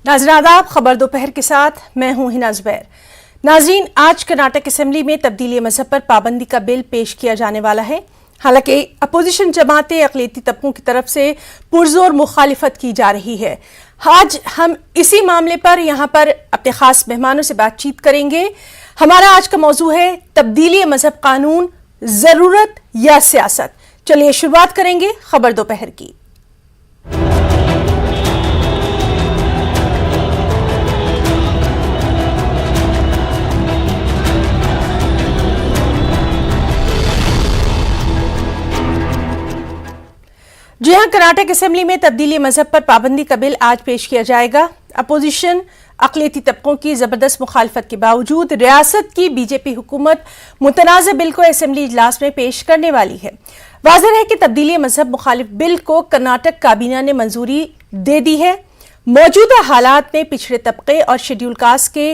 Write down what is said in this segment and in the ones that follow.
नाज़रीन आदाब, खबर दोपहर के साथ मैं हूं हिना ज़ुबैर। नाज़रीन, आज कर्नाटक असेंबली में तब्दीली मजहब पर पाबंदी का बिल पेश किया जाने वाला है। हालांकि अपोजिशन जमातें अक़लियती तबकों की तरफ से पुरजोर मुखालिफत की जा रही है। आज हम इसी मामले पर यहाँ पर अपने खास मेहमानों से बातचीत करेंगे। हमारा आज का मौजू है तब्दीली मजहब कानून, जरूरत या सियासत। चलिए शुरुआत करेंगे खबर दोपहर की। जी हां, कर्नाटक असेंबली में तब्दीली मजहब पर पाबंदी का बिल आज पेश किया जाएगा। अपोजिशन अक़लियती तबकों की जबरदस्त मुखालफत के बावजूद रियासत की बीजेपी हुकूमत मुतनाज़ बिल को असेंबली इजलास में पेश करने वाली है। वाज़ेह है कि तब्दीली मजहब मुखालिफ बिल को कर्नाटक काबीना ने मंजूरी दे दी है। मौजूदा हालात में पिछड़े तबके और शेड्यूल कास्ट के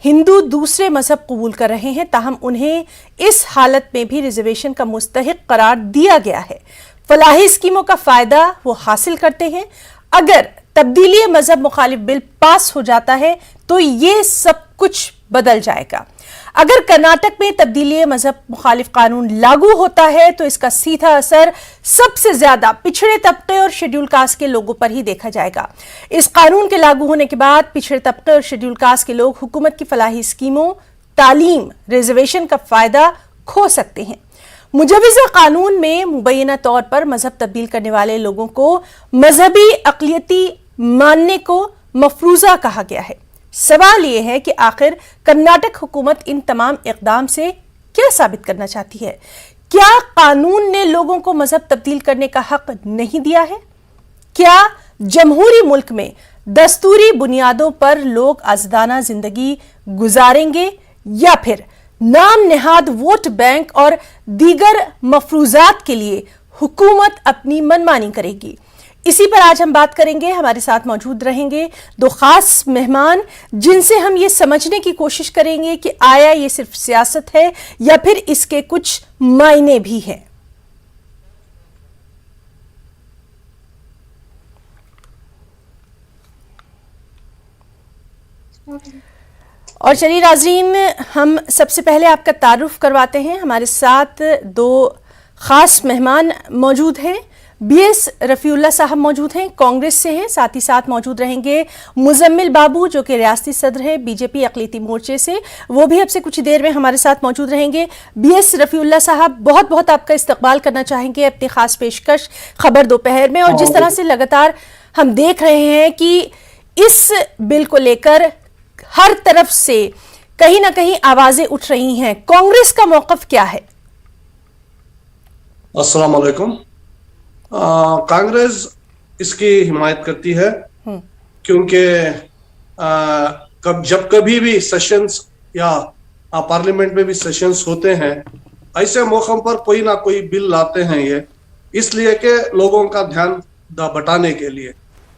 हिंदू दूसरे मजहब कबूल कर रहे हैं, ताहम उन्हें इस हालत में भी रिजर्वेशन का मुस्तहिक करार दिया गया है। फलाही स्कीमों का फायदा वो हासिल करते हैं। अगर तब्दीली मजहब मुखालिफ बिल पास हो जाता है तो ये सब कुछ बदल जाएगा। अगर कर्नाटक में तब्दीली मजहब मुखालिफ कानून लागू होता है तो इसका सीधा असर सबसे ज्यादा पिछड़े तबके और शेड्यूल कास्ट के लोगों पर ही देखा जाएगा। इस कानून के लागू होने के बाद पिछड़े तबके और शेड्यूल कास्ट के लोग हुकूमत की फलाही स्कीमों, तालीम, रिजर्वेशन का फायदा खो सकते हैं। मुजवज़ा कानून में मुबैना तौर पर मजहब तब्दील करने वाले लोगों को मजहबी अक़लियती मानने को मफरूज़ा कहा गया है। सवाल यह है कि आखिर कर्नाटक हुकूमत इन तमाम इक़दाम से क्या साबित करना चाहती है? क्या कानून ने लोगों को मजहब तब्दील करने का हक नहीं दिया है? क्या जमहूरी मुल्क में दस्तूरी बुनियादों पर लोग आज़ादाना जिंदगी गुजारेंगे या फिर नाम नेहाद वोट बैंक और दीगर मफरूजात के लिए हुकूमत अपनी मनमानी करेगी? इसी पर आज हम बात करेंगे। हमारे साथ मौजूद रहेंगे दो खास मेहमान, जिनसे हम ये समझने की कोशिश करेंगे कि आया ये सिर्फ सियासत है या फिर इसके कुछ मायने भी हैं। और चलिए नाज़रीन, हम सबसे पहले आपका तारुफ करवाते हैं। हमारे साथ दो खास मेहमान मौजूद हैं। BS रफ़ीउल्लाह साहब मौजूद हैं, कांग्रेस से हैं। साथ ही साथ मौजूद रहेंगे मुज़म्मिल बाबू, जो कि रियासती सदर है बीजेपी अक़लियती मोर्चे से, वो भी अब से कुछ देर में हमारे साथ मौजूद रहेंगे। BS रफ़ीउल्लाह साहब, बहुत बहुत आपका इस्तकबाल करना चाहेंगे अपनी खास पेशकश खबर दोपहर में। और जिस तरह से लगातार हम देख रहे हैं कि इस बिल को लेकर हर तरफ से कहीं ना कहीं आवाजें उठ रही हैं, कांग्रेस का मौक़िफ़ क्या है? अस्सलाम वालेकुम। कांग्रेस इसकी हिमायत करती है, क्योंकि जब कभी भी सेशंस या पार्लियामेंट में भी सेशंस होते हैं, ऐसे मौकों पर कोई ना कोई बिल लाते हैं ये, इसलिए कि लोगों का ध्यान बटाने के लिए,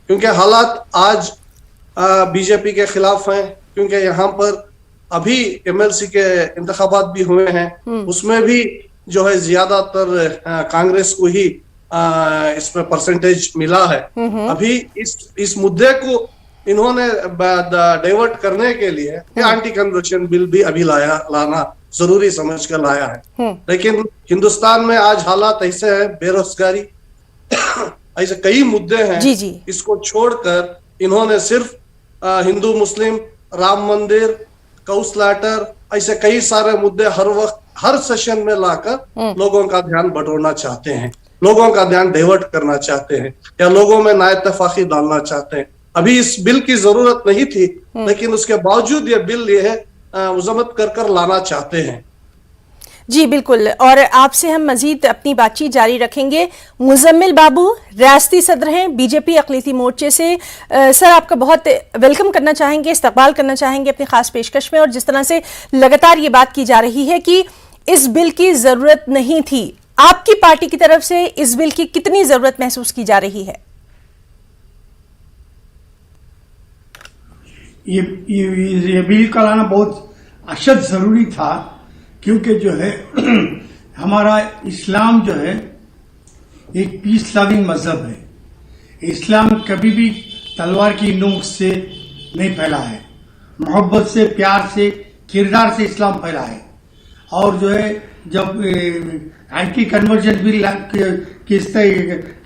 क्योंकि हालात आज बीजेपी के खिलाफ हैं। क्योंकि यहाँ पर अभी MLC के इंतखाबात भी हुए हैं, उसमें भी जो है ज्यादातर कांग्रेस को ही इसमें परसेंटेज मिला है। अभी इस मुद्दे को इन्होंने डाइवर्ट करने के लिए एंटी कन्वर्शन बिल भी अभी लाना जरूरी समझ कर लाया है। लेकिन हिंदुस्तान में आज हालात ऐसे हैं, बेरोजगारी, ऐसे कई मुद्दे हैं। जी। इसको छोड़कर इन्होंने सिर्फ हिंदू मुस्लिम, राम मंदिर, कौसलाटर, ऐसे कई सारे मुद्दे हर वक्त हर सेशन में लाकर लोगों का ध्यान बटोरना चाहते हैं, लोगों का ध्यान डाइवर्ट करना चाहते हैं, या लोगों में नाइतफाकी डालना चाहते हैं। अभी इस बिल की जरूरत नहीं थी, लेकिन उसके बावजूद ये बिल मुजम्मत कर लाना चाहते हैं। जी बिल्कुल, और आपसे हम मजीद अपनी बातचीत जारी रखेंगे। मुज़म्मिल बाबू रियासती सदर हैं बीजेपी अक़लियती मोर्चे से। सर, आपका बहुत वेलकम करना चाहेंगे, इस्तकबाल करना चाहेंगे अपनी खास पेशकश में। और जिस तरह से लगातार ये बात की जा रही है कि इस बिल की जरूरत नहीं थी, आपकी पार्टी की तरफ से इस बिल की कितनी जरूरत महसूस की जा रही है? ये बिल का लाना बहुत अशद जरूरी था, क्योंकि जो है हमारा इस्लाम जो है एक पीस लविंग मजहब है। इस्लाम कभी भी तलवार की नोक से नहीं फैला है, मोहब्बत से, प्यार से, किरदार से इस्लाम फैला है। और जो है जब एंटी कन्वर्जन बिल के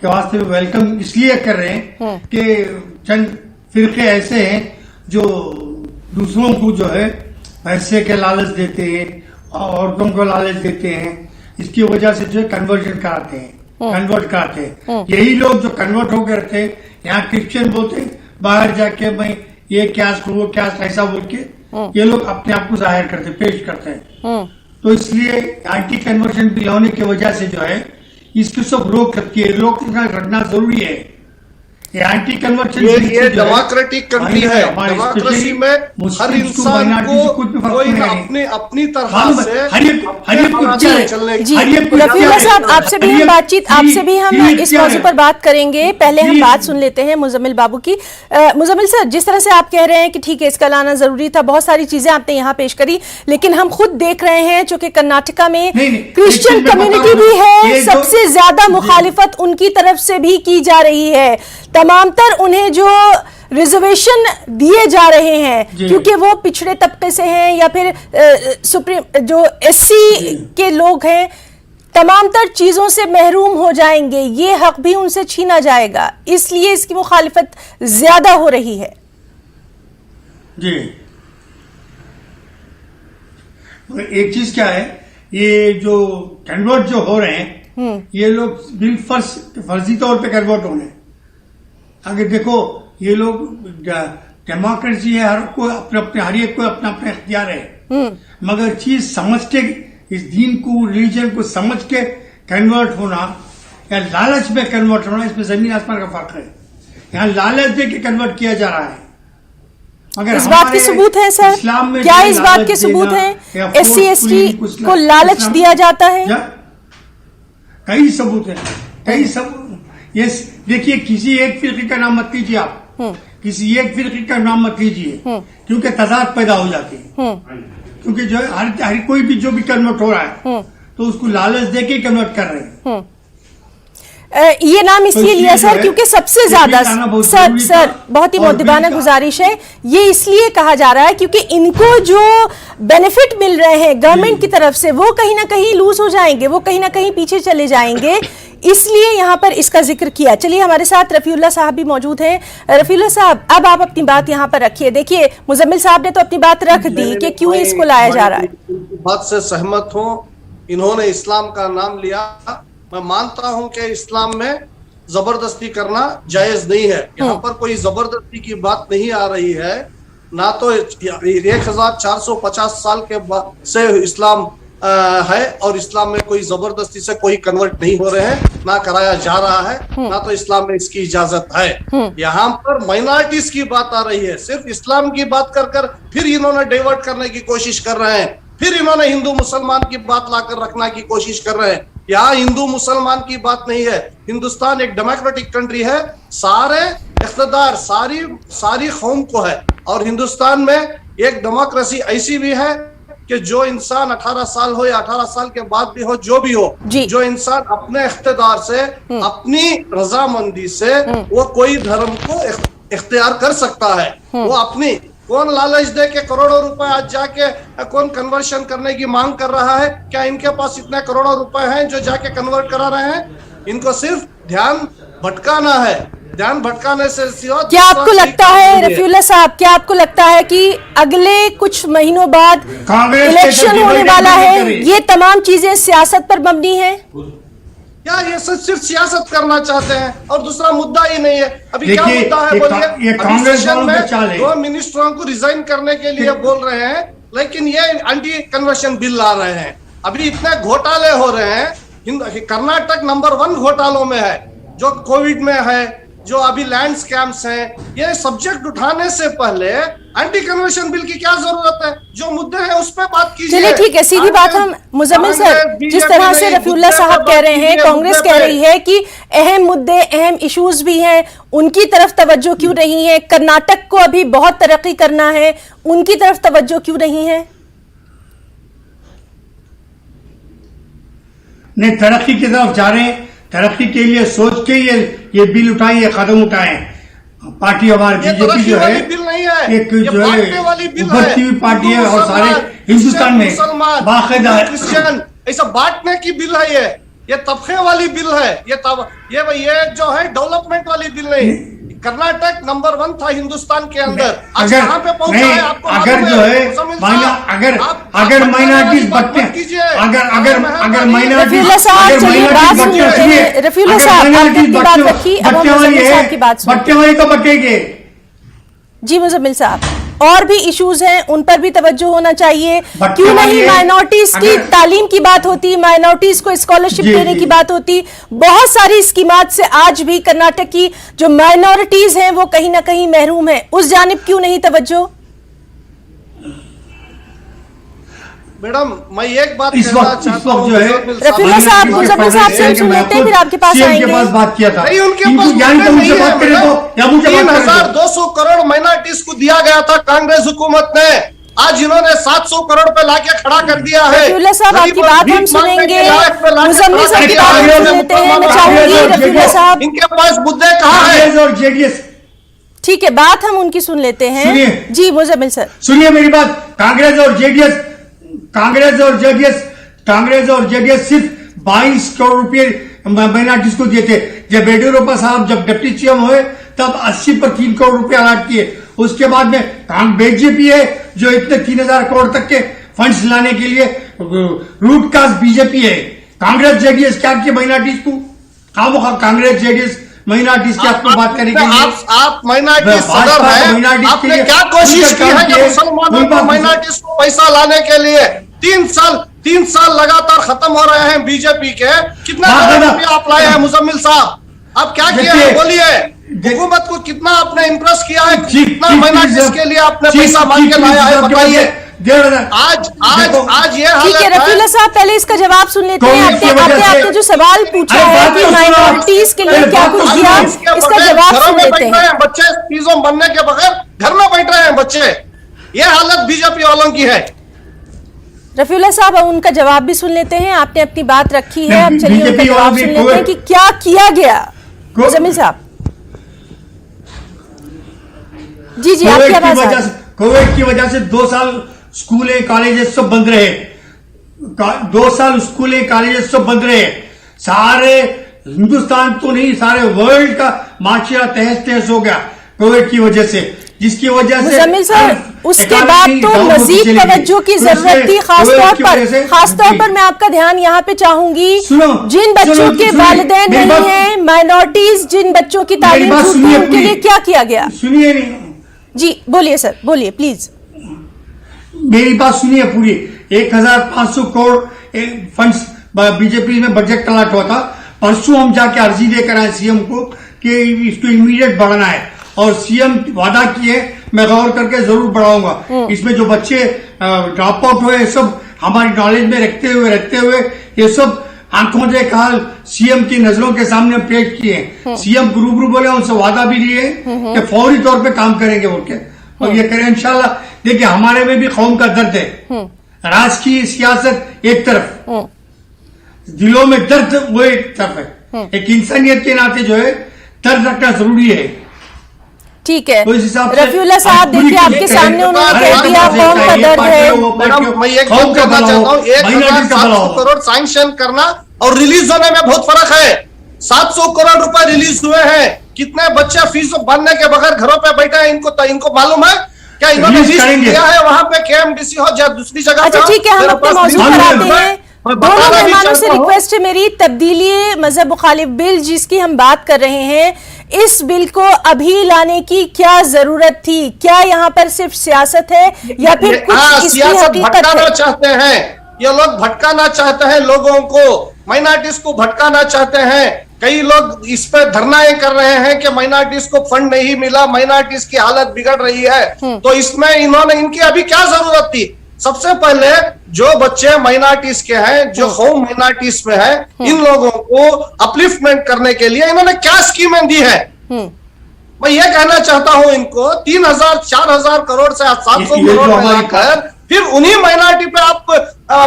वास्ते वेलकम इसलिए कर रहे हैं कि चंद फिरके ऐसे हैं जो दूसरों को जो है पैसे के लालच देते हैं, औरतों को लालच देते हैं, इसकी वजह से जो है कन्वर्जन कराते हैं, कन्वर्ट कराते हैं। यही लोग जो कन्वर्ट हो गए थे, यहाँ क्रिश्चियन बोलते हैं, बाहर जाके मैं ये कैस्ट वो कैस्ट ऐसा बोल के ये लोग अपने आप को जाहिर करते, पेश करते हैं। तो इसलिए एंटी कन्वर्जन बिल होने की वजह से जो है इसकी सब रोक रखती है, रोक रखना जरूरी है। ये एंटी कन्वर्जन ये डेमोक्रेटिक कंट्री है, डेमोक्रेसी में हर इंसान को कोई अपनी तरह से रफीउल्लाह साहब, आपसे भी हम आपसे भी हम इस मौजू पर बात करेंगे। पहले हम बात सुन लेते हैं मुजम्मिल बाबू की। मुजम्मिल सर, जिस तरह से आप कह रहे हैं कि ठीक है इसका लाना जरूरी था, बहुत सारी चीजें आपने यहाँ पेश करी, लेकिन हम खुद देख रहे हैं चूंकि कर्नाटका में क्रिश्चियन कम्युनिटी भी है, सबसे ज्यादा मुखालिफत उनकी तरफ से भी की जा रही है। तमाम तर उन्हें जो रिजर्वेशन दिए जा रहे हैं क्योंकि वो पिछड़े तबके से हैं या फिर सुप्रीम जो एससी के लोग हैं, तमाम तर चीजों से महरूम हो जाएंगे, ये हक भी उनसे छीना जाएगा, इसलिए इसकी मुखालिफत ज्यादा हो रही है। जी, एक चीज क्या है, ये जो कन्वर्ट जो हो रहे हैं ये लोग बिल फर्जी तौर पे कन्वर्ट होने। अगर देखो ये लोग डेमोक्रेसी है, हर कोई अपने हर एक को अपना अपना इख्तियार है, मगर चीज समझ के इस दीन को, रिलीजन को समझ के कन्वर्ट होना या लालच में कन्वर्ट होना, इसमें जमीन आसमान का फर्क है। यहाँ लालच दे के कन्वर्ट किया जा रहा है। मगर इस बात के सबूत है सर, क्या इस बात के सबूत है SC ST को लालच दिया जाता है? कई सबूत है, कई सबूत। ये देखिए, किसी एक फिरके का नाम मत लीजिए आप, किसी एक फिरके का नाम मत लीजिए, क्योंकि तजाद पैदा हो जाती है। क्योंकि जो हर कोई भी जो भी कन्वर्ट हो रहा है तो उसको लालच दे के कन्वर्ट कर रहे हैं। ये नाम इसलिए लिया सर क्योंकि सबसे ज्यादा सर बहुत ही मुद्दबाना गुजारिश है, ये इसलिए कहा जा रहा है क्योंकि इनको जो बेनिफिट मिल रहे हैं गवर्नमेंट की तरफ से वो कहीं ना कहीं लूज हो जाएंगे, वो कहीं ना कहीं पीछे चले जाएंगे, इसलिए यहाँ पर इसका जिक्र किया। चलिए, हमारे साथ रफीउल्लाह साहब भी मौजूद हैं। रफीउल्लाह साहब, अब आप अपनी बात यहाँ पर रखिए। देखिए, मुजम्मिल साहब ने तो अपनी बात रख दी कि क्यों इसको लाया जा रहा है। बात से सहमत हूँ, इन्होंने इस्लाम का नाम लिया। मैं मानता हूं कि इस्लाम में जबरदस्ती करना जायज नहीं है, यहाँ पर कोई जबरदस्ती की बात नहीं आ रही है। ना तो 1450 साल के बाद से इस्लाम है और इस्लाम में कोई जबरदस्ती से कोई कन्वर्ट नहीं हो रहे हैं, ना कराया जा रहा है, ना तो इस्लाम में इसकी इजाजत है। यहाँ पर माइनॉरिटीज की बात आ रही है, सिर्फ इस्लाम की बात कर फिर इन्होंने डाइवर्ट करने की कोशिश कर रहे हैं, फिर इन्होंने हिंदू मुसलमान की बात लाकर रखने की कोशिश कर रहे हैं। यहाँ हिंदू मुसलमान की बात नहीं है, हिंदुस्तान एक डेमोक्रेटिक कंट्री है, सारे इख्तिदार सारी कौम को है। और हिंदुस्तान में एक डेमोक्रेसी ऐसी भी है कि जो इंसान 18 साल हो या 18 साल के बाद भी हो, जो भी हो, जो इंसान अपने इख्तिदार से, अपनी रजामंदी से वो कोई धर्म को इख्तियार कर सकता है। वो अपनी, कौन लालच दे के करोड़ों रुपए आज जाके कौन कन्वर्शन करने की मांग कर रहा है? क्या इनके पास इतने करोड़ों रुपए हैं जो जाके कन्वर्ट करा रहे हैं? इनको सिर्फ ध्यान भटकाना है, ध्यान भटकाने से क्या आपको लगता है रफीउल्लाह साहब, क्या आपको लगता है कि अगले कुछ महीनों बाद इलेक्शन होने वाला है, ये तमाम चीजें सियासत पर मबनी है? क्या ये सिर्फ सियासत करना चाहते हैं और दूसरा मुद्दा ही नहीं है? अभी क्या मुद्दा है बोलिए? कांग्रेस में 2 मिनिस्टरों को रिजाइन करने के लिए बोल रहे हैं, लेकिन ये एंटी कन्वर्शन बिल ला रहे हैं। अभी इतने घोटाले हो रहे हैं, कर्नाटक नंबर 1 घोटालों में है, जो कोविड में है, जो अभी लैंड स्कैम्स हैं। ये सब्जेक्ट उठाने से पहले एंटी कन्वर्शन बिल की क्या जरूरत है? जो मुद्दे हैं उस पर बात कीजिए। चलिए ठीक है, सीधी बात हम मुजम्मिल सर, जिस तरह से रफीउल्लाह साहब कह रहे हैं, कांग्रेस कह रही है कि अहम मुद्दे, अहम इश्यूज भी हैं, उनकी तरफ तवज्जो क्यों नहीं है? कर्नाटक को अभी बहुत तरक्की करना है, उनकी तरफ तवज्जो क्यों नहीं है? नहीं, तरक्की की तरफ जा रहे हैं, तरक्की के लिए सोच के ये बिल उठाए, ये कदम उठाए। पार्टी हमारी ये बीजेपी जो है बिल नहीं है, एक ये जो है बांटने वाली बिल है। उभरती हुई पार्टी है और सारे हिंदुस्तान में मुसलमान, बाकायदा है। क्रिश्चियन, ऐसा बांटने की बिल है ये तबके वाली बिल है, ये जो है डेवलपमेंट वाली बिल नहीं। कर्नाटक नंबर 1 था हिंदुस्तान के अंदर, आज अगर कहां पे पहुंचा नहीं, है आपको अगर मालूम जो है मुज़म्मिल साहब, अगर माइनॉरिटीज बटते अगर माइनॉरिटी रफीउल्लाह साहब चलिए बात सुन लेते हैं। रफीउल्लाह साहब आपने अपनी बात रखी, अब हम मुज़म्मिल साहब की बात सुनते बट्टे वाली तो बटेंगे। जी मुज़म्मिल साहब, और भी इश्यूज हैं उन पर भी तवज्जो होना चाहिए। क्यों नहीं माइनॉरिटीज की तालीम की बात होती, माइनॉरिटीज को स्कॉलरशिप देने की बात होती, बहुत सारी स्कीमात से आज भी कर्नाटक की जो माइनॉरिटीज हैं वो कहीं ना कहीं महरूम है, उस जानिब क्यों नहीं तवज्जो? मैडम मैं एक बात इस वक्त जो है रफीउल्लाह साहब, मुज़म्मिल साहब से हम सुन लेते हैं, फिर आपके पास आएंगे। के पास बात किया था, नहीं, उनके इनको पास ज्ञान का मुझसे नहीं बात है, करें तो या मुझे बात करें 3200 करोड़ माइनॉरिटीज को दिया गया था कांग्रेस हुकूमत ने, आज इन्होंने 700 करोड़ पे लाके खड़ा कर दिया है। रफीउल्लाह साहब आपकी बात हम सुनेंगे, मुज़म्मिल साहब की बात हम सुन लेते हैं। मैं चाहूंगी रफीउल्लाह साहब, इनके पास मुद्दे कहाँ है? कांग्रेस और जेडीएस, ठीक है बात हम उनकी सुन लेते हैं। जी मुज़म्मिल सर सुनिए मेरी बात। कांग्रेस और जेडीएस सिर्फ 22 करोड़ रुपए माइनॉरिटीज को दिए थे। जब येडियुरप्पा साहब जब डिप्टी सीएम हुए तब 80 पर 3 करोड़ रुपए अलॉट किए। उसके बाद में बीजेपी है जो इतने 3000 करोड़ तक के फंड्स लाने के लिए रूट कास्ट बीजेपी है। कांग्रेस जेडीएस क्या किए माइनॉरिटीज को? कांग्रेस जेडीएस माइनॉरिटीज की आपको बात करने के लिए आप माइनॉरिटी सदर हैं, आपने क्या कोशिश की है कि मुसलमानों को माइनॉरिटीज को पैसा लाने के लिए 3 साल लगातार खत्म हो रहे हैं बीजेपी के, कितना करोड़ रुपया आप लाए हैं मुज़म्मिल साहब? आप क्या किया है बोलिए? हुकूमत को कितना आपने इम्प्रेस किया है, कितना माइनॉरिटीज के लिए आपने पैसा मांग के लाया है बताइए। आज ये ठीक है रफीउल्लाह साहब, पहले इसका जवाब सुन लेते हैं। आपने जो सवाल पूछा है कि माइनॉरिटीज के लिए क्या कुछ दिया, इसका जवाब सुन लेते हैं। बच्चे फीसों बनने के बगैर घर में बैठ रहे हैं बच्चे, ये हालत बीजेपी वालों की है। रफीउल्लाह साहब उनका जवाब भी सुन लेते हैं, आपने अपनी बात रखी है, अब चलिए उनका जवाब सुन लेते हैं कि क्या किया गया। मुज़म्मिल साहब जी आपकी आवाज आ रही है। कोविड की वजह से 2 साल स्कूल कॉलेजेस सब बंद रहे, 2 साल स्कूल कॉलेजेस सब बंद रहे। सारे हिंदुस्तान तो नहीं सारे वर्ल्ड का माशरा तहस तहस हो गया कोविड की वजह से, जिसकी वजह से मुज़म्मिल सर उसके बाद तो मजीद तवज्जो की जरूरत थी। खासतौर पर मैं आपका ध्यान यहाँ पे चाहूंगी, जिन बच्चों के वालिदैन नहीं है, माइनॉरिटीज जिन बच्चों की तालीम उनके लिए क्या किया गया? सुनिए नहीं जी बोलिए सर, बोलिए प्लीज मेरी बात सुनिए पूरी। 1500 करोड़ फंड्स बीजेपी में बजट अलॉट हुआ था। परसों हम जाके अर्जी लेकर आए सीएम को कि इसको इमीडिएट बढ़ाना है, और सीएम वादा किए मैं गौर करके जरूर बढ़ाऊंगा। इसमें जो बच्चे ड्रॉप आउट हुए सब हमारी नॉलेज में रखते हुए ये सब आंखों देखा सीएम की नजरों के सामने पेश किए। सीएम रूबरू बोले, उनसे वादा भी लिए कि फौरी तौर पे काम करेंगे बोल के, और ये करें इंशाल्लाह। देखिए हमारे में भी कौम का दर्द है, राजकीय सियासत एक तरफ, दिलों में दर्द वो एक तरफ है। एक इंसानियत के नाते जो है दर्द रखना जरूरी है। ठीक है रफीउल्लाह साहब, देखिए आपके सामने उन्होंने कह दिया कौम का दर्द है। मैडम मैं एक बात करना चाहता हूँ, 1700 करोड़ सैंक्शन करना और रिलीज होने में बहुत फर्क है। 700 करोड़ रुपए रिलीज हुए हैं, कितने बच्चे फीस भरने के बगैर घरों पे बैठे हैं इनको मालूम है क्या? इन्होंने किया है वहां पे केएमडीसी हो या दूसरी जगह। अच्छा ठीक है, हम अपने मौजूद पर आते हैं। दोनों मेहमानों से रिक्वेस्ट है मेरी, तब्दीली मजहब मुखालिफ बिल जिसकी हम बात कर रहे हैं, इस बिल को अभी लाने की क्या जरूरत थी? क्या यहाँ पर सिर्फ सियासत है या फिर कुछ सियासत भटकाना चाहते हैं? ये लोग भटकाना चाहते हैं लोगों को, माइनॉरिटीज को भटकाना चाहते हैं। कई लोग इस पे धरनाएं कर रहे हैं कि माइनॉरिटीज को फंड नहीं मिला, माइनॉरिटीज की हालत बिगड़ रही है। तो इसमें इनकी अभी क्या जरूरत थी? सबसे पहले जो बच्चे माइनॉरिटीज के हैं, जो कौम माइनॉरिटीज में है, इन लोगों को अपलिफ्टमेंट करने के लिए इन्होंने क्या स्कीमें दी है? मैं ये कहना चाहता हूं इनको 3000-4000 करोड़ से 700 करोड़ में लाकर फिर उन्हीं माइनॉरिटी पे आप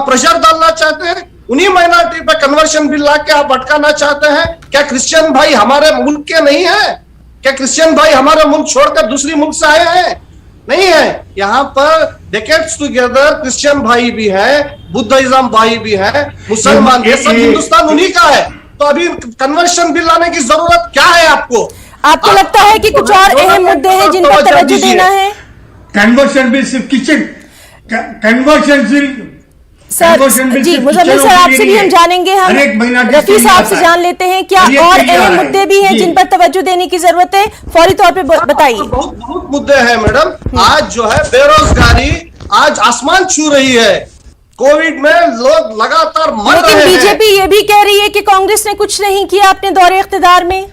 प्रेशर डालना चाहते हैं, उन्हीं माइनॉरिटी पे कन्वर्शन बिल ला के आप भटकाना चाहते हैं। क्या क्रिश्चियन भाई हमारे मुल्क के नहीं है? क्या क्रिश्चियन भाई हमारा मुल्क छोड़कर दूसरी मुल्क से आए हैं? नहीं है। यहाँ पर डेकेड्स टुगेदर क्रिश्चियन भाई भी है, बुद्धिज्म भाई भी है, मुसलमान, ये सब हिंदुस्तान उन्हीं का है। तो अभी कन्वर्शन बिल लाने की जरूरत क्या है आपको? आपको लगता है कि कुछ और अहम मुद्दे हैं जिन पर तवज्जो देना है? कन्वर्शन बिल सिर्फ किचन कन्वर्शन बिल सर जी, मुजम्मिल सर आपसे भी हम जानेंगे, हम रफी साहब से जान लेते हैं क्या और अहम मुद्दे भी हैं जिन पर तवज्जो देने की जरूरत है, फौरी तौर पे बताइए। बहुत मुद्दे हैं मैडम। आज जो है बेरोजगारी आज आसमान छू रही है, कोविड में लोग लगातार मर रहे हैं। लेकिन बीजेपी ये भी कह रही है कि कांग्रेस ने कुछ नहीं किया अपने दौरे इख्तिदार में।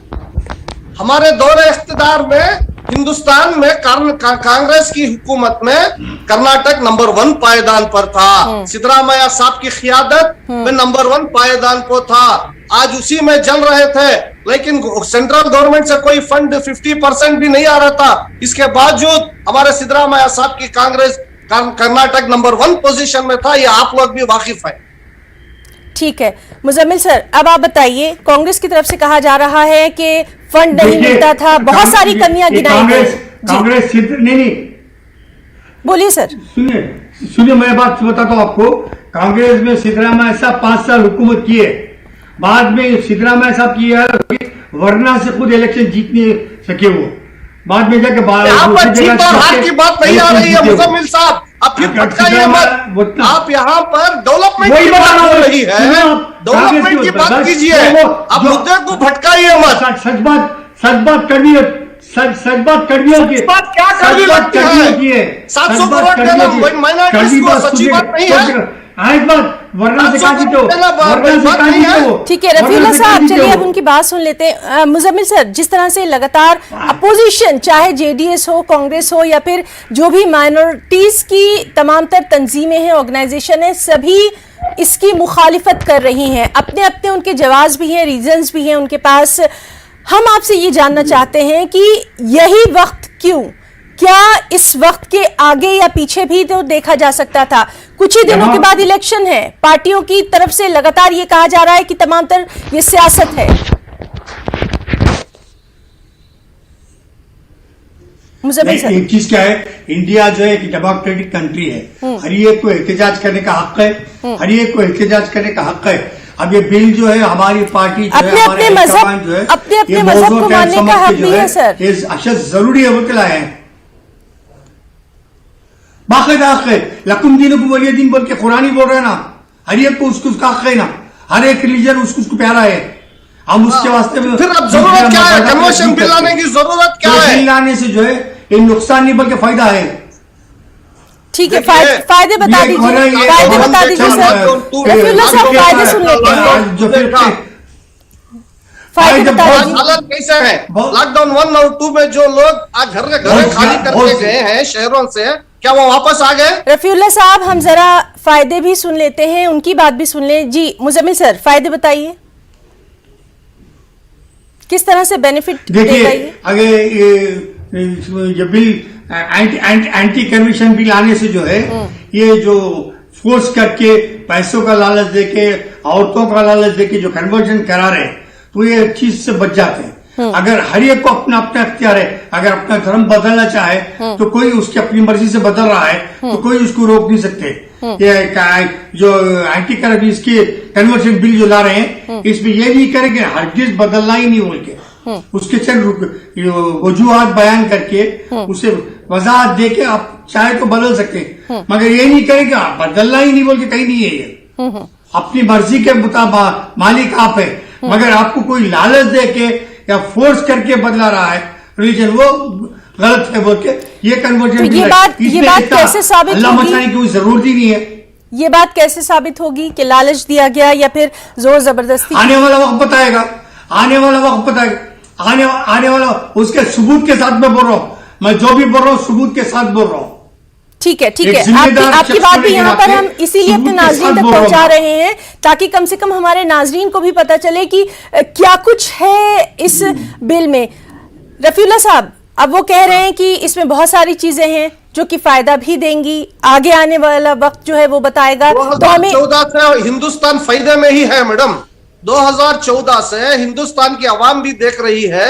हमारे दौरे इख्तिदार में हिंदुस्तान में कांग्रेस की हुकूमत में कर्नाटक नंबर 1 पायदान पर था। सिद्धरामैया साहब की क़ियादत में नंबर 1 पायदान को था। आज उसी में जल रहे थे, लेकिन सेंट्रल गवर्नमेंट से कोई फंड 50% भी नहीं आ रहा था। इसके बावजूद हमारे सिद्धरामैया साहब की कांग्रेस कर्नाटक नंबर 1 पोजीशन में था। ये आप लोग भी वाकिफ है। ठीक है मुजम्मिल सर, अब आप बताइए, कांग्रेस की तरफ से कहा जा रहा है कि फंड नहीं मिलता था, बहुत सारी कमियां गिनाई गई। कांग्रेस नहीं बोलिए सर। सुनिए मैं बात बताता हूँ आपको। कांग्रेस में सिद्धरामैया साहब 5 साल हुकूमत किए, बाद में सिद्धरामैया साहब की वरना से खुद इलेक्शन जीत नहीं सके वो, बाद में जाके यहाँ पर जीत और हार की बात नहीं आ रही है मुजम्मिल साहब। आप फिर भटकाइए मत। आप यहाँ पर डेवलपमेंट की बात हो रही है, डेवलपमेंट की बात कीजिए, आप मुद्दे को भटकाइए मत। सच बात करनी है, सच बात करनी होती है। बात क्या करनी लगती है? 700 करोड़ देना माइनॉरिटीज को सच्ची बात नहीं है। वरना से ठीक है रफीउल्लाह साहब, चलिए अब उनकी बात सुन लेते हैं। मुजम्मिल सर, जिस तरह से लगातार अपोजिशन, चाहे जेडीएस हो, कांग्रेस हो, या फिर जो भी माइनॉरिटीज की तमाम तर तंजीमें हैं, ऑर्गेनाइजेशन है, सभी इसकी मुखालिफत कर रही हैं। अपने अपने उनके जवाब भी हैं, रीजंस भी हैं उनके पास। हम आपसे ये जानना चाहते हैं कि यही वक्त क्यों? क्या इस वक्त के आगे या पीछे भी तो देखा जा सकता था? कुछ ही दिनों के बाद इलेक्शन है, पार्टियों की तरफ से लगातार ये कहा जा रहा है कि तमाम तर ये सियासत है। एक चीज क्या है, इंडिया जो है एक डेमोक्रेटिक कंट्री है, हर एक को एहतजाज करने का हक है, हर एक को एहतजाज करने का हक है। अब ये बिल जो है हमारी पार्टी जो है, अपने मजहब को मानने का हक भी है सर, ये अशद जरूरी है, वो लाए हैं। बाकायदा हक है, लकुम दीन को वलिय दीन बोल के कुरानी बोल रहे हैं ना, हर एक को उसका हक है ना, हर एक रिलीजन उसको प्यारा है। हम उसके वास्ते में फिर अब जरूरत क्या है? कन्वर्शन बिल लाने की जरूरत क्या है? बिल लाने से जो है ये नुकसान नहीं बल्कि फायदा है। ठीक है, फायदे बता दीजिए, फायदे बता दीजिए सर। रफीउल्लाह साहब फायदे सुन लेते हैं, जो फिर फायदे बता दीजिए। हालत कैसे है? लॉकडाउन 1 और 2 में जो लोग आज घर खाली करके गए हैं शहरों से, क्या वो वापस आ गए? रफीउल्लाह साहब, हम जरा फायदे भी सुन लेते हैं, उनकी बात भी सुन लें। जी मुजम्मिल सर, फायदे बताइए, किस तरह से बेनिफिट देखिए। अगर ये बिल एंटी कन्वर्शन बिल आने से जो है, ये जो फोर्स करके पैसों का लालच देके, औरतों का लालच देके जो कन्वर्जन करा रहे हैं, तो ये चीज से बच जाते हैं। अगर हर एक को अपना अपना इख्तियार है, अगर अपना धर्म बदलना चाहे तो कोई उसकी अपनी मर्जी से बदल रहा है, तो कोई उसको रोक नहीं सकते। ये जो एंटी करप्शन इसके कन्वर्शन बिल जो ला रहे हैं, इसमें ये नहीं करेंगे हरगिज बदलना ही नहीं बोल के, उसके चंद वजूहात बयान करके उसे वजाहत दे के आप चाहे तो बदल सकते हैं, मगर ये नहीं करेंगे बदलना ही नहीं बोल के कहीं नहीं है। ये अपनी मर्जी के मुताबिक मालिक आप है, मगर आपको कोई लालच दे के या फोर्स करके बदला रहा है रिलीजन, वो गलत है बोल के ये कन्वर्जन। तो ये बात कैसे साबित होगी? अल्लाह मचाने की कोई जरूरत ही नहीं है। ये बात कैसे साबित होगी कि लालच दिया गया या फिर जोर जबरदस्ती? आने वाला वक्त बताएगा, आने वाला वक्त बताएगा, आने वाला उसके सबूत के साथ मैं बोल रहा हूँ, मैं जो भी बोल रहा हूँ सबूत के साथ बोल रहा हूँ। ठीक है, ठीक है, आपकी बात भी यहाँ पर हम इसीलिए अपने नाजरीन तक पहुंचा रहे हैं, ताकि कम से कम हमारे नाजरीन को भी पता चले कि क्या कुछ है इस बिल में। रफीउल्लाह साहब, अब वो कह रहे हैं कि इसमें बहुत सारी चीजें हैं जो कि फायदा भी देंगी, आगे आने वाला वक्त जो है वो बताएगा। 2014 से हिंदुस्तान फायदे में ही है मैडम, 2014 से हिंदुस्तान की आवाम भी देख रही है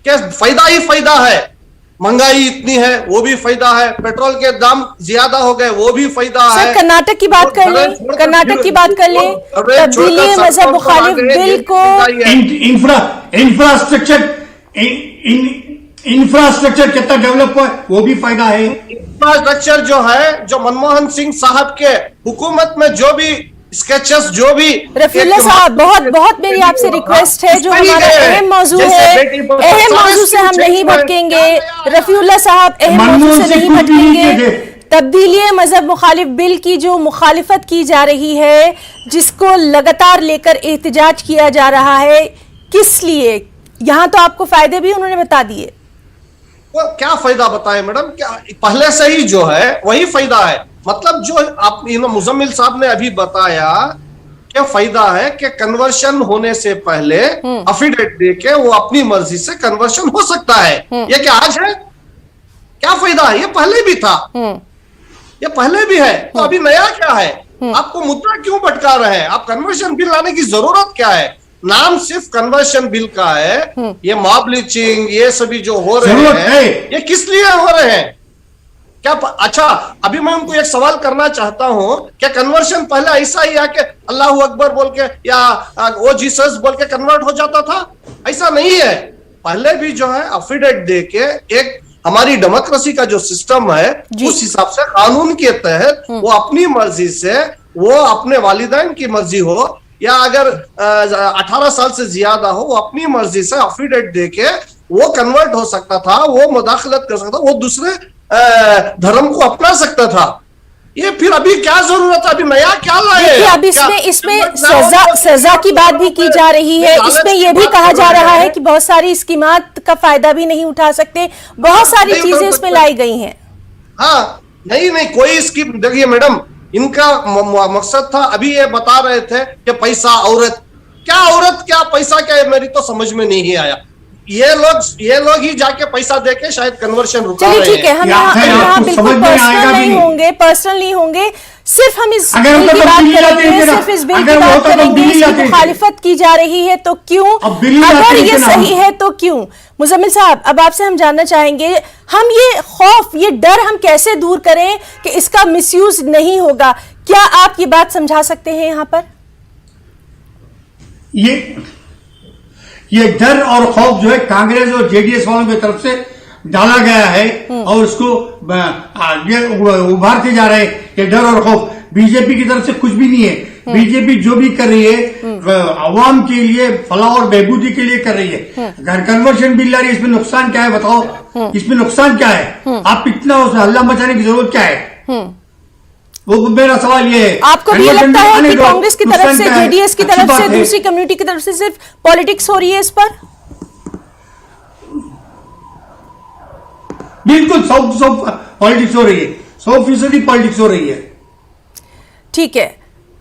कि फायदा ही फायदा है। महंगाई इतनी है वो भी फायदा है, पेट्रोल के दाम ज्यादा हो गए वो भी फायदा है। कर्नाटक की बात कर लें, कर्नाटक की बात कर लें, तब्दीली मजहब मुखालिफ बिल को इंफ्रास्ट्रक्चर कितना डेवलप हुआ है वो भी फायदा है। इंफ्रास्ट्रक्चर जो है, जो मनमोहन सिंह साहब के हुकूमत में जो भी स्केचेस, जो भी रफीउल्लाह साहब, बहुत मेरी आपसे रिक्वेस्ट है, जो हमारा अहम मौजू है, अहम मौजू से हम नहीं भटकेंगे। रफीउल्लाह साहब, अहम मौजू से नहीं भटकेंगे। तब्दीली मजहब मुखालिफ बिल की जो मुखालिफत की जा रही है, जिसको लगातार लेकर एहतजाज किया जा रहा है, किस लिए? यहाँ तो आपको फायदे भी उन्होंने बता दिए। वो क्या फायदा बताए मैडम? क्या पहले से ही जो है वही फायदा है। मतलब जो आप मुजम्मिल साहब ने अभी बताया क्या फायदा है कि कन्वर्शन होने से पहले अफिडेविट देके वो अपनी मर्जी से कन्वर्शन हो सकता है। ये क्या आज है? क्या फायदा है? ये पहले भी था, ये पहले भी है, तो अभी नया क्या है? आपको मुद्दा क्यों भटका रहे हैं? आप कन्वर्शन बिल लाने की जरूरत क्या है? नाम सिर्फ कन्वर्शन बिल का है। ये मॉब लिंचिंग, ये सभी जो हो रहे हैं, ये किस लिए हो रहे हैं? क्या अच्छा, अभी मैं उनको एक सवाल करना चाहता हूं, क्या कन्वर्शन पहले ऐसा ही आके अल्लाह अकबर बोल के या ओ जीसस बोल के कन्वर्ट हो जाता था? ऐसा नहीं है। पहले भी जो है अफिडेविट दे के, एक हमारी डेमोक्रेसी का जो सिस्टम है उस हिसाब से कानून के तहत वो अपनी मर्जी से, वो अपने वालिदैन की मर्जी हो या अगर 18 साल से ज्यादा हो, वो अपनी मर्जी से अफिडेविट देके वो कन्वर्ट हो सकता था, वो मुदाखलत कर सकता था, वो दूसरे धर्म को अपना सकता था। ये फिर अभी क्या जरूरत है? अभी नया क्या लाए? अब इसमें सजा की बात भी की जा रही है। इसमें यह भी कहा जा रहा है कि बहुत सारी स्कीमात का फायदा भी नहीं उठा सकते, बहुत सारी चीजें इसमें लाई गई हैं। हाँ, नहीं कोई स्कीम, देखिए मैडम, इनका मकसद था, अभी ये बता रहे थे कि पैसा, औरत, क्या पैसा क्या है? मेरी तो समझ में नहीं आया। ये लोग ही जाके पैसा देके शायद कन्वर्शन रुका रहे हैं। ठीक है, हम यहाँ बिल्कुल पर्सनल नहीं होंगे, सिर्फ हम इस बिल की बात करेंगे, सिर्फ इस बिल की बात करेंगे। इसकी मुखालिफत की जा रही है तो क्यों? अगर ये सही है तो क्यों? मुजम्मिल साहब, अब आपसे हम जानना चाहेंगे, हम ये खौफ, ये डर हम कैसे दूर करें कि इसका मिसयूज नहीं होगा? क्या आप ये बात समझा सकते हैं यहाँ पर? ये डर और खौफ जो है कांग्रेस और जेडीएस वालों की तरफ से डाला गया है और उसको उभारते जा रहे हैं। ये डर और खौफ बीजेपी की तरफ से कुछ भी नहीं है। बीजेपी जो भी कर रही है अवाम के लिए, फलाह और बहबूदी के लिए कर रही है। अगर कन्वर्शन बिल ला रही है, इसमें नुकसान क्या है बताओ? इसमें नुकसान क्या है? आप इतना उसमें हल्ला मचाने की जरूरत क्या है? वो मेरा सवाल ये है। आपको भी लगता है कि कांग्रेस की तरफ से, जेडीएस की तरफ से, दूसरी कम्युनिटी की तरफ से सिर्फ पॉलिटिक्स हो रही है इस पर? बिल्कुल 100% पॉलिटिक्स हो रही है, 100% पॉलिटिक्स हो रही है। ठीक है,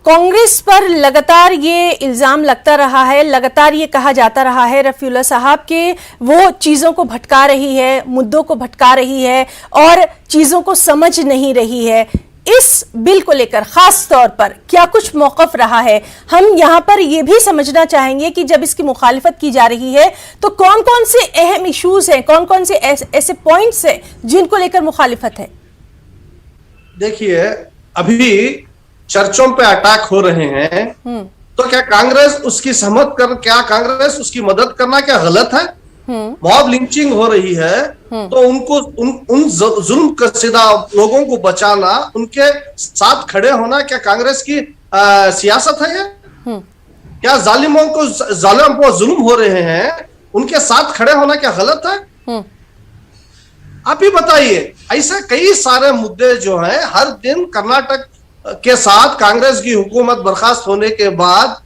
कांग्रेस पर लगातार ये इल्जाम लगता रहा है, लगातार ये कहा जाता रहा है रफीउल्लाह साहब के वो चीजों को भटका रही है, मुद्दों को भटका रही है और चीजों को समझ नहीं रही है। इस बिल को लेकर खास तौर पर क्या कुछ मौकफ रहा है? हम यहां पर यह भी समझना चाहेंगे कि जब इसकी मुखालिफत की जा रही है तो कौन कौन से अहम इश्यूज हैं, कौन कौन से ऐसे पॉइंट्स हैं जिनको लेकर मुखालिफत है? देखिए, अभी चर्चों पे अटैक हो रहे हैं, तो क्या कांग्रेस उसकी सहमत कर, क्या कांग्रेस उसकी मदद करना क्या गलत है? मॉब लिंचिंग हो रही है तो उनको उन जुल्म कशीदा लोगों को बचाना, उनके साथ खड़े होना क्या कांग्रेस की सियासत है? ये क्या जालिमों को जुल्म हो रहे हैं उनके साथ खड़े होना क्या गलत है? आप ही बताइए। ऐसे कई सारे मुद्दे जो हैं, हर दिन कर्नाटक के साथ कांग्रेस की हुकूमत बर्खास्त होने के बाद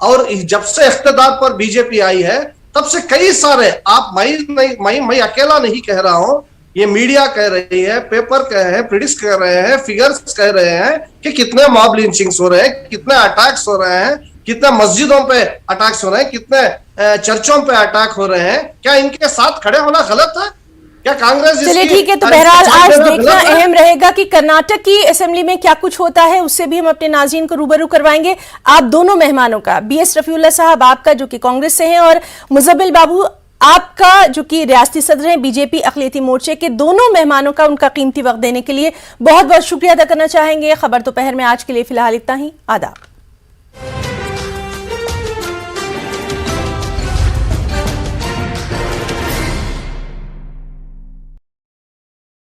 और जब से इख्तिदार पर बीजेपी आई है तब से कई सारे, आप मैं अकेला नहीं कह रहा हूं, ये मीडिया कह रही है, पेपर कह रहे हैं, प्रिडिक्स कह रहे हैं, फिगर्स कह रहे हैं कि कितने मॉब लिंचिंग्स हो रहे हैं, कितने अटैक्स हो रहे हैं, कितने मस्जिदों पे अटैक्स हो रहे हैं, कितने चर्चों पे अटैक हो रहे हैं। क्या इनके साथ खड़े होना गलत है? क्या कांग्रेस? चलिए ठीक है, तो बहरहाल आज देखना अहम रहेगा कि कर्नाटक की असेंबली में क्या कुछ होता है, उससे भी हम अपने नाज़रीन को रूबरू करवाएंगे। आप दोनों मेहमानों का, बीएस रफीउल्लाह साहब आपका जो कि कांग्रेस से हैं और मुजम्मिल बाबू आपका जो कि रियासती सदर हैं बीजेपी अक़लियती मोर्चे के, दोनों मेहमानों का उनका कीमती वक्त देने के लिए बहुत बहुत शुक्रिया अदा करना चाहेंगे। खबर दोपहर में आज के लिए फिलहाल इतना ही। आदाब।